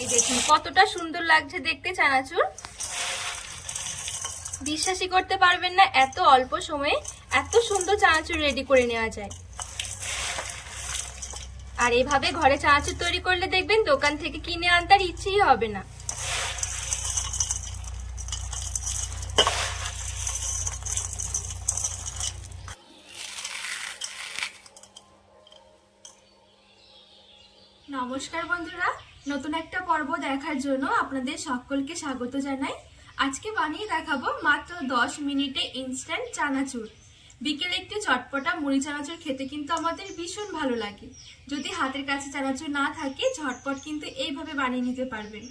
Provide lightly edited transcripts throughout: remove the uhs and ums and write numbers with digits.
এই দেখুন কতটা সুন্দর লাগছে দেখতে চানাচুর। বিশ্বাসই করতে পারবেন না এত অল্প সময়ে এত সুন্দর চানাচুর রেডি করে নেওয়া যায়। আর এভাবে ঘরে চানাচুর তৈরি করলে দেখবেন দোকান থেকে কিনে আনতে আর ইচ্ছেই হবে না। নমস্কার বন্ধুরা, নতুন একটা পর্ব দেখার জন্য আপনাদের সকলকে স্বাগত জানাই। আজকে বানিয়ে দেখাবো মাত্র 10 মিনিটে ইনস্ট্যান্ট চানাচুর। বিকেলে একটু চটপটা মুড়ি চানাচুর খেতে কিন্তু আমাদের ভীষণ ভালো লাগে। যদি হাতের কাছে চানাচুর না থাকে ঝটপট কিন্তু এইভাবে বানিয়ে নিতে পারবেন।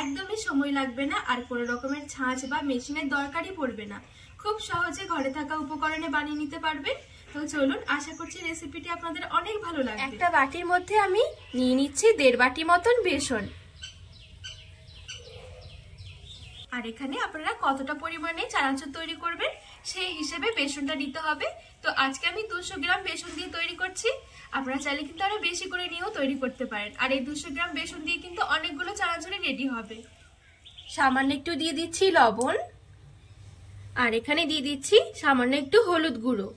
একদমই সময় লাগবে না, আর কোনো রকমের ছাঁচ বা মেশিনের দরকারই পড়বে না। খুব সহজে ঘরে থাকা উপকরণে বানিয়ে নিতে পারবেন। তো চলুন, আশা করছি রেসিপিটি আপনাদের অনেক ভালো লাগবে। একটা বাটির মধ্যে আমি নিয়ে নিচ্ছি 1.5 বাটি মতন বেসন। আর এখানে আপনারা কতটা পরিমাণে চানাচুর তৈরি করবেন সেই হিসেবে বেসনটা নিতে হবে। তো আজকে আমি 200 গ্রাম বেসন দিয়ে তৈরি করছি। আপনারা চাইলে কিন্তু আরো বেশি করে নিয়েও তৈরি করতে পারেন। আর এই 200 গ্রাম বেসন দিয়ে কিন্তু অনেকগুলো চানাচুরি রেডি হবে। সামান্য একটু দিয়ে দিচ্ছি লবণ, আর এখানে দিয়ে দিচ্ছি সামান্য একটু হলুদ গুঁড়ো।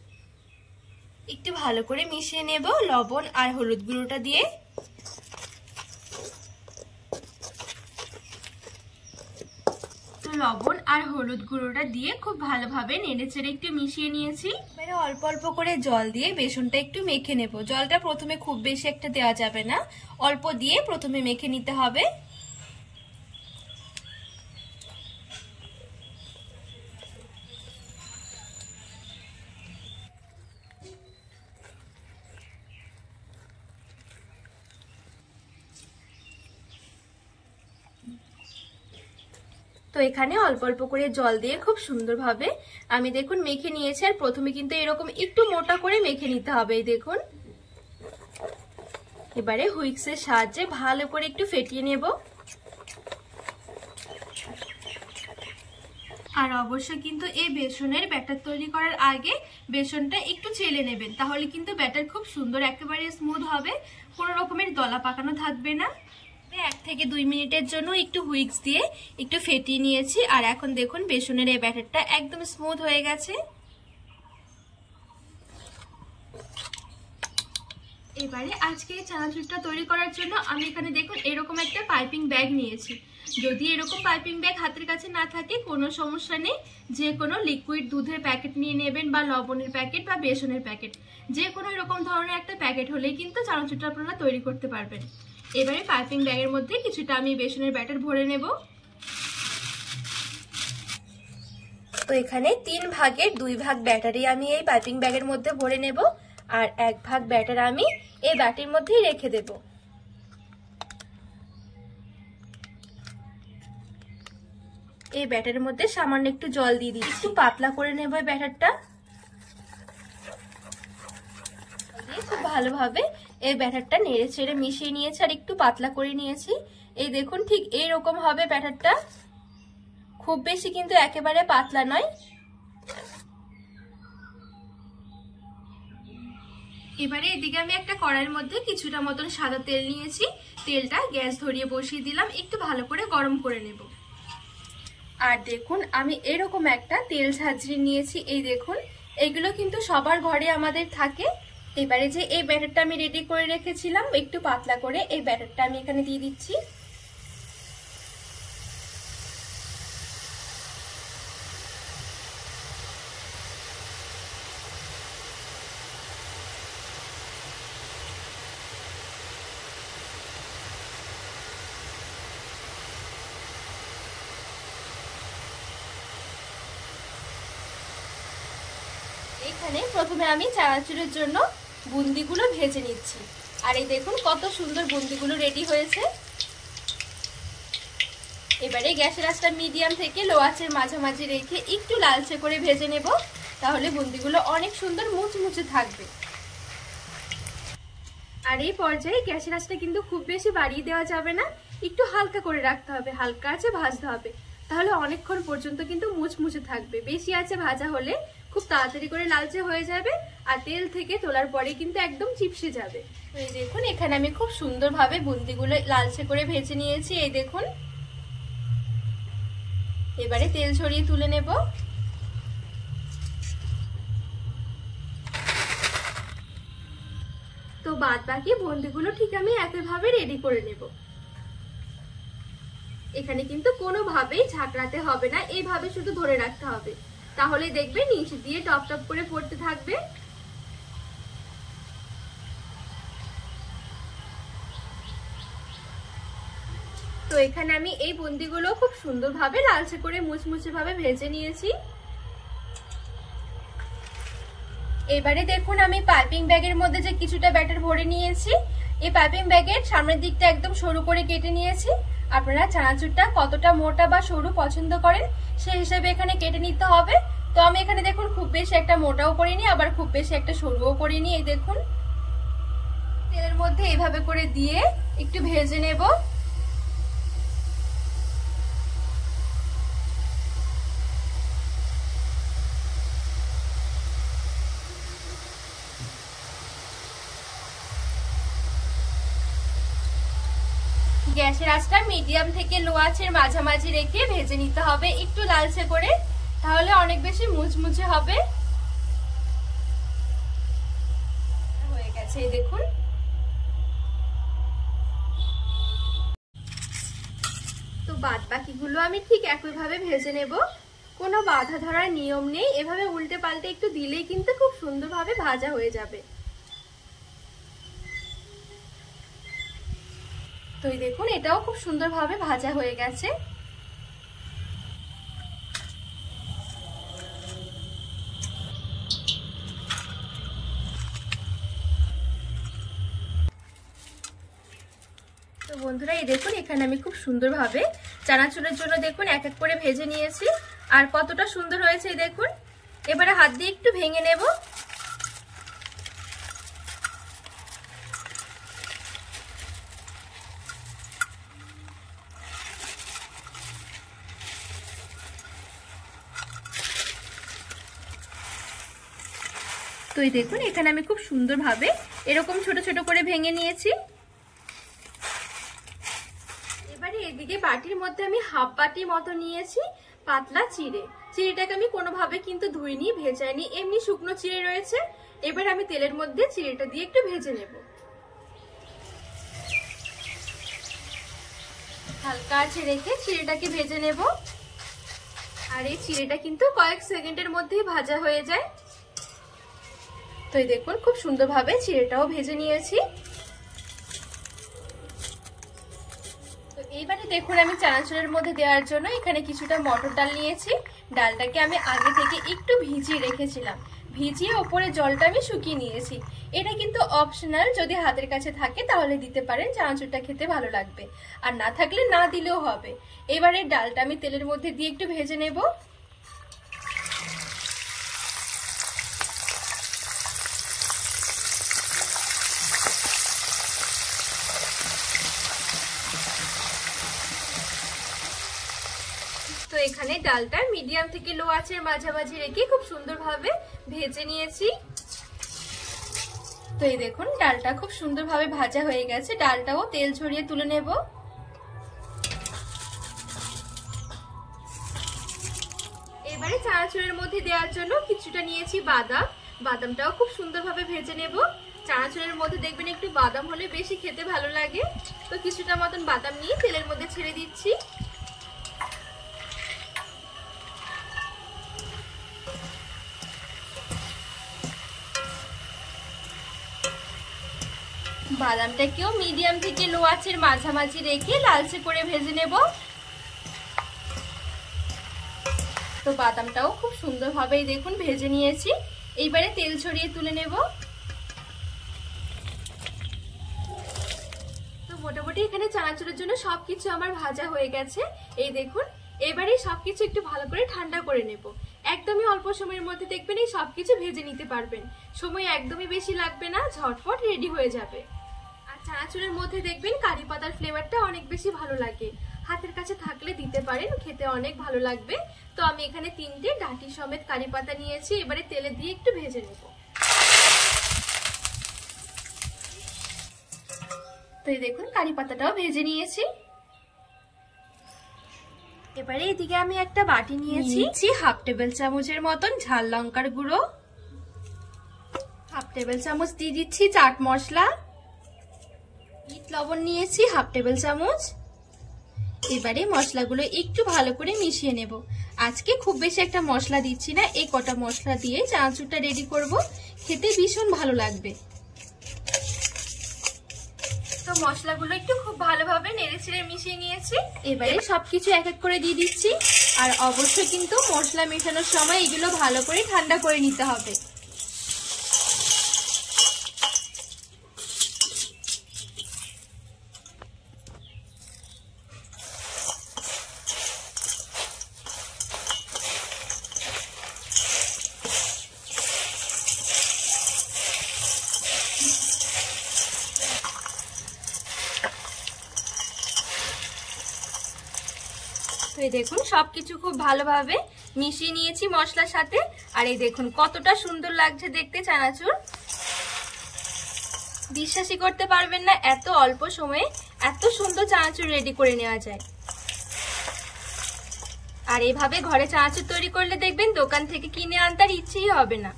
একটু ভালো করে মিশিয়ে নেব লবণ আর হলুদ গুঁড়োটা দিয়ে। তো লবণ আর হলুদ গুঁড়োটা দিয়ে খুব ভালোভাবে নেড়েচেড়ে একটু মিশিয়ে নিয়েছি। এবারে অল্প অল্প করে জল দিয়ে বেসনটা একটু মেখে নেব। জলটা প্রথমে খুব বেশি একটা দেওয়া যাবে না, অল্প দিয়ে প্রথমে মেখে নিতে হবে। তো এখানে অল্প অল্প করে জল দিয়ে খুব সুন্দরভাবে আমি দেখুন মেখে নিয়েছি। আর প্রথমে কিন্তু এরকম একটু মোটা করে মেখে নিতে হবে। এই দেখুন, এবারে হুইক্সের সাহায্যে ভালো করে একটু ফেটিয়ে নেব। আর অবশ্যই কিন্তু এই বেসনের ব্যাটার তৈরি করার আগে বেসনটা একটু চেলে নেবেন, তাহলে কিন্তু ব্যাটার খুব সুন্দর একেবারে স্মুথ হবে, কোনো রকমের দলা পাকানো থাকবে না। 1 থেকে 2 মিনিটের জন্য একটু হুইক্স দিয়ে একটু ফেটিয়ে নিয়েছি। আর এখন দেখুন বেসনের এই ব্যাটারটা একদম স্মুথ হয়ে গেছে। এবারে আজকে চানাচুরটা তৈরি করার জন্য আমি এখানে দেখুন এরকম একটা পাইপিং ব্যাগ নিয়েছি। যদি এরকম পাইপিং ব্যাগ হাতের কাছে না থাকে কোনো সমস্যা নেই, যে কোনো লিকুইড দুধের প্যাকেট নিয়ে নেবেন, বা লবণের প্যাকেট বা বেসনের প্যাকেট, যে কোনো এরকম ধরনের একটা প্যাকেট হলেই কিন্তু চানাচুরটা আপনারা তৈরি করতে পারবেন। এবারে পাইপিং ব্যাগের মধ্যে কিছুটা আমি বেসনের ব্যাটার ভরে নেব। তো এখানে 3 ভাগের 2 ভাগ ব্যাটারি আমি এই পাইপিং ব্যাগের মধ্যে ভরে নেব, আর 1 ভাগ ব্যাটার আমি এই বাটির মধ্যেই রেখে দেব। এই ব্যাটারের মধ্যে সামান্য একটু জল দিয়ে দিচ্ছি, একটু পাতলা করে নেব এই ব্যাটারটা। খুব ভালোভাবে এই ব্যাটারটা নেড়ে চেড়ে মিশিয়ে নিয়েছি আর একটু পাতলা করে নিয়েছি। এই দেখুন ঠিক এইরকম হবে ব্যাটারটা, খুব বেশি কিন্তু একেবারে পাতলা নয়। এবারে এদিকে আমি একটা কড়াইয়ের মধ্যে কিছুটা মতন সাদা তেল নিয়েছি। তেলটা গ্যাস ধরিয়ে বসিয়ে দিলাম, একটু ভালো করে গরম করে নেব। আর দেখুন আমি এরকম একটা তেল ঝাঁঝরি নিয়েছি। এই দেখুন, এগুলো কিন্তু সবার ঘরে আমাদের থাকে। এবারে যে এই ব্যাটারটা আমি রেডি করে রেখেছিলাম একটু পাতলা করে, এই ব্যাটারটা আমি এখানে দিয়ে দিচ্ছি। এখানে প্রথমে আমি চানাচুরের জন্য বুন্দিগুলো ভেজে নিচ্ছি। আর এই দেখুন কত সুন্দর বুন্দিগুলো রেডি হয়েছে। এবারে গ্যাসের আঁচটা মিডিয়াম থেকে লো আঁচের মাঝামাঝি রেখে একটু লালচে করে ভেজে নেব, তাহলে বুন্দিগুলো অনেক সুন্দর মুচমুচে থাকবে। আর এই পর্যায়ে গ্যাসের আঁচটা কিন্তু খুব বেশি বাড়িয়ে দেওয়া যাবে না, একটু হালকা করে রাখতে হবে, হালকা আঁচে ভাজতে হবে, তাহলে অনেকক্ষণ পর্যন্ত কিন্তু মুচমুচে থাকবে। বেশি আঁচে ভাজা হলে খুব তাড়াতাড়ি করে লালচে হয়ে যাবে আর তেল থেকে তোলার পরে কিন্তু একদম চিপসে যাবে। তো এই দেখুন এখানে আমি খুব সুন্দরভাবে বুন্দিগুলো লালচে করে ভেজে নিয়েছি। এই দেখুন, এবারে তেল ছড়িয়ে তুলে নেব। তো বাদ বাকি বুন্দিগুলো ঠিক আমি একইভাবে রেডি করে নেব। এখানে কিন্তু কোনোভাবেই ঝাঁকড়াতে হবে না, এইভাবে শুধু ধরে রাখতে হবে, তাহলে দেখবে নিচ দিয়ে টপ টপ করে পড়তে থাকবে। তো এখানে আমি এই বুন্দিগুলো খুব সুন্দরভাবে লালচে করে মুচমুচে ভাবে ভেজে নিয়েছি। এবারে দেখুন আমি পাইপিং ব্যাগের মধ্যে যে কিছুটা ব্যাটার ভরে নিয়েছি, এই পাইপিং ব্যাগের সামনের দিকটা একদম সরু করে কেটে নিয়েছি। আপনারা চানাচুরটা কতটা মোটা বা সরু পছন্দ করেন সেই হিসেবে এখানে কেটে নিতে হবে। তো আমি এখানে দেখুন খুব বেশি একটা মোটাও করিনি, আবার খুব বেশি একটা সরুও করিনি। এই দেখুন তেলের মধ্যে এইভাবে করে দিয়ে একটু ভেজে নেব। গ্যাসের আঁচটা মিডিয়াম থেকে লো আঁচের মাঝামাঝি রেখে ভেজে নিতে হবে একটু লালচে করে, তাহলে অনেক বেশি মুচমুচে হবে। হয়ে গেছে এই দেখুন। তো বাদ বাকিগুলো আমি ঠিক একইভাবে ভেজে নেব, কোনো বাধা ধরার নিয়ম নেই, এভাবে উল্টে পাল্টে একটু দিলেই কিন্তু খুব সুন্দরভাবে ভাজা হয়ে যাবে। তো এই দেখুন এটাও খুব সুন্দরভাবে ভাজা হয়ে গেছে। তো বন্ধুরা এই দেখুন এখানে আমি খুব সুন্দরভাবে চানাচুরের জন্য দেখুন এক এক করে ভেজে নিয়েছি, আর কতটা সুন্দর হয়েছে এই দেখুন। এবারে হাত দিয়ে একটু ভেঙে নেব। তো এই দেখুন এখানে আমি খুব সুন্দরভাবে এরকম ছোট ছোট করে ভেঙে নিয়েছি। এবারে এদিকে বাটির মধ্যে আমি হাফ বাটি মতো নিয়েছি পাতলা চিড়ে। চিড়েটাকে আমি কোনোভাবে কিন্তু ধুইনি, ভেজাইনি, এমনি শুকনো চিড়ে রয়েছে। এবার আমি তেলের মধ্যে চিড়েটা দিয়ে একটু ভেজে নেব। হালকা আঁচে রেখে চিড়েটাকে ভেজে নেব। আর এই চিড়েটা কিন্তু কয়েক সেকেন্ডের মধ্যেই ভাজা হয়ে যায়। তো এই দেখুন খুব সুন্দরভাবে চিড়েটাও ভেজে নিয়েছি। তো এইবারে দেখুন আমি চানাচুরের মধ্যে দেওয়ার জন্য এখানে কিছুটা মটর ডাল নিয়েছি। ডালটাকে আমি আগে থেকে একটু ভিজিয়ে রেখেছিলাম, ভিজিয়ে ওপরে জলটা আমি শুকিয়ে নিয়েছি। এটা কিন্তু অপশনাল, যদি হাতের কাছে থাকে তাহলে দিতে পারেন, চানাচুরটা খেতে ভালো লাগবে, আর না থাকলে না দিলেও হবে। এবারে ডালটা আমি তেলের মধ্যে দিয়ে একটু ভেজে নেব। তো এখানে ডালটা মিডিয়াম থেকে লো আঁচের মাঝামাঝি রেখে খুব সুন্দরভাবে ভেজে নিয়েছি। তো এই দেখুন ডালটা খুব সুন্দরভাবে ভাজা হয়ে গেছে, ডালটাও তেল ছড়িয়ে তুলে নেব। এবারে চানাচুরের মধ্যে দেওয়ার জন্য কিছুটা নিয়েছি বাদাম, বাদামটাও খুব সুন্দরভাবে ভেজে নেব। চানাচুরের মধ্যে দেখবেন একটু বাদাম হলে বেশি খেতে ভালো লাগে। তো কিছুটা মতন বাদাম নিয়ে তেলের মধ্যে ছেড়ে দিচ্ছি। বাদামটাকেও মিডিয়াম থেকে লো আঁচের মাঝামাঝি রেখে লালচে করে ভেজে নেব। তো বাদামটাও খুব সুন্দরভাবে দেখুন ভেজে নিয়েছি। এইবারে তেল ছড়িয়ে তুলে নেব। তো মোটামুটি এখানে চানাচুরের জন্য সবকিছু আমার ভাজা হয়ে গেছে। এই দেখুন এবারে সবকিছু একটু ভালো করে ঠান্ডা করে নেব। একদমই অল্প সময়ের মধ্যে দেখবেন এই সবকিছু ভেজে নিতে পারবেন, সময় একদমই বেশি লাগবে না, ঝটপট রেডি হয়ে যাবে। আর চানাচুরের মধ্যে দেখবেন কারি পাতার ফ্লেভারটা অনেক বেশি ভালো লাগে। হাতের কাছে থাকলে দিতে পারেন, খেতে অনেক ভালো লাগবে। তো আমি এখানে 3টে ডাঁটি সমেত কারি পাতা নিয়েছি, এবারে তেলে দিয়ে একটু ভেজে নেব। তো এই দেখুন কারি পাতাটাও ভেজে নিয়েছি। এবারে এদিকে আমি একটা বাটি নিয়েছি, হাফ টেবিল চামচের মতন ঝাল লঙ্কার গুঁড়ো, হাফ টেবিল চামচ দিয়ে দিচ্ছি চাট মশলা, বিট লবণ নিয়েছি হাফ টেবিল চামচ। এবারে মশলাগুলো একটু ভালো করে মিশিয়ে নেব। আজকে খুব বেশি একটা মশলা দিচ্ছি না, এই কটা মশলা দিয়ে চানাচুরটা রেডি করব, খেতে ভীষণ ভালো লাগবে। তো মশলাগুলো একটু খুব ভালোভাবে নেড়েচেড়ে মিশিয়ে নিয়েছি। এবারে সবকিছু এক এক করে দিয়ে দিচ্ছি। আর অবশ্যই কিন্তু মশলা মেশানোর সময় এগুলো ভালো করে ঠান্ডা করে নিতে হবে। তো এই দেখুন সবকিছু খুব ভালোভাবে মিশিয়ে নিয়েছি মশলার সাথে। আর এই দেখুন কতটা সুন্দর লাগছে দেখতে চানাচুর, বিশ্বাসই করতে পারবেন না এত অল্প সময়ে এত সুন্দর চানাচুর রেডি করে নেওয়া যায়। আর এভাবে ঘরে চানাচুর তৈরি করলে দেখবেন দোকান থেকে কিনে আনতে আর ইচ্ছেই হবে না।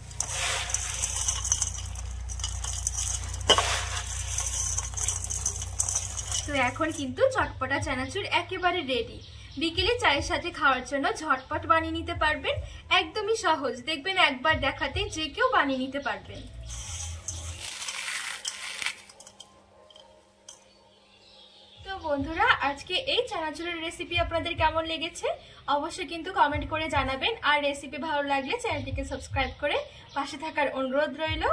তো এখন কিন্তু চটপটা চানাচুর একেবারে রেডি। বিকেলে চায়ের সাথে খাওয়ার জন্য ঝটপট বানিয়ে নিতে পারবেন, একদমই সহজ। দেখবেন একবার দেখাতে যে কেউ বানিয়ে নিতে পারবেন। তো বন্ধুরা, আজকে এই চানাচুরের রেসিপি আপনাদের কেমন লেগেছে অবশ্যই কিন্তু কমেন্ট করে জানাবেন। আর রেসিপি ভালো লাগলে চ্যানেলটিকে সাবস্ক্রাইব করে পাশে থাকার অনুরোধ রইল।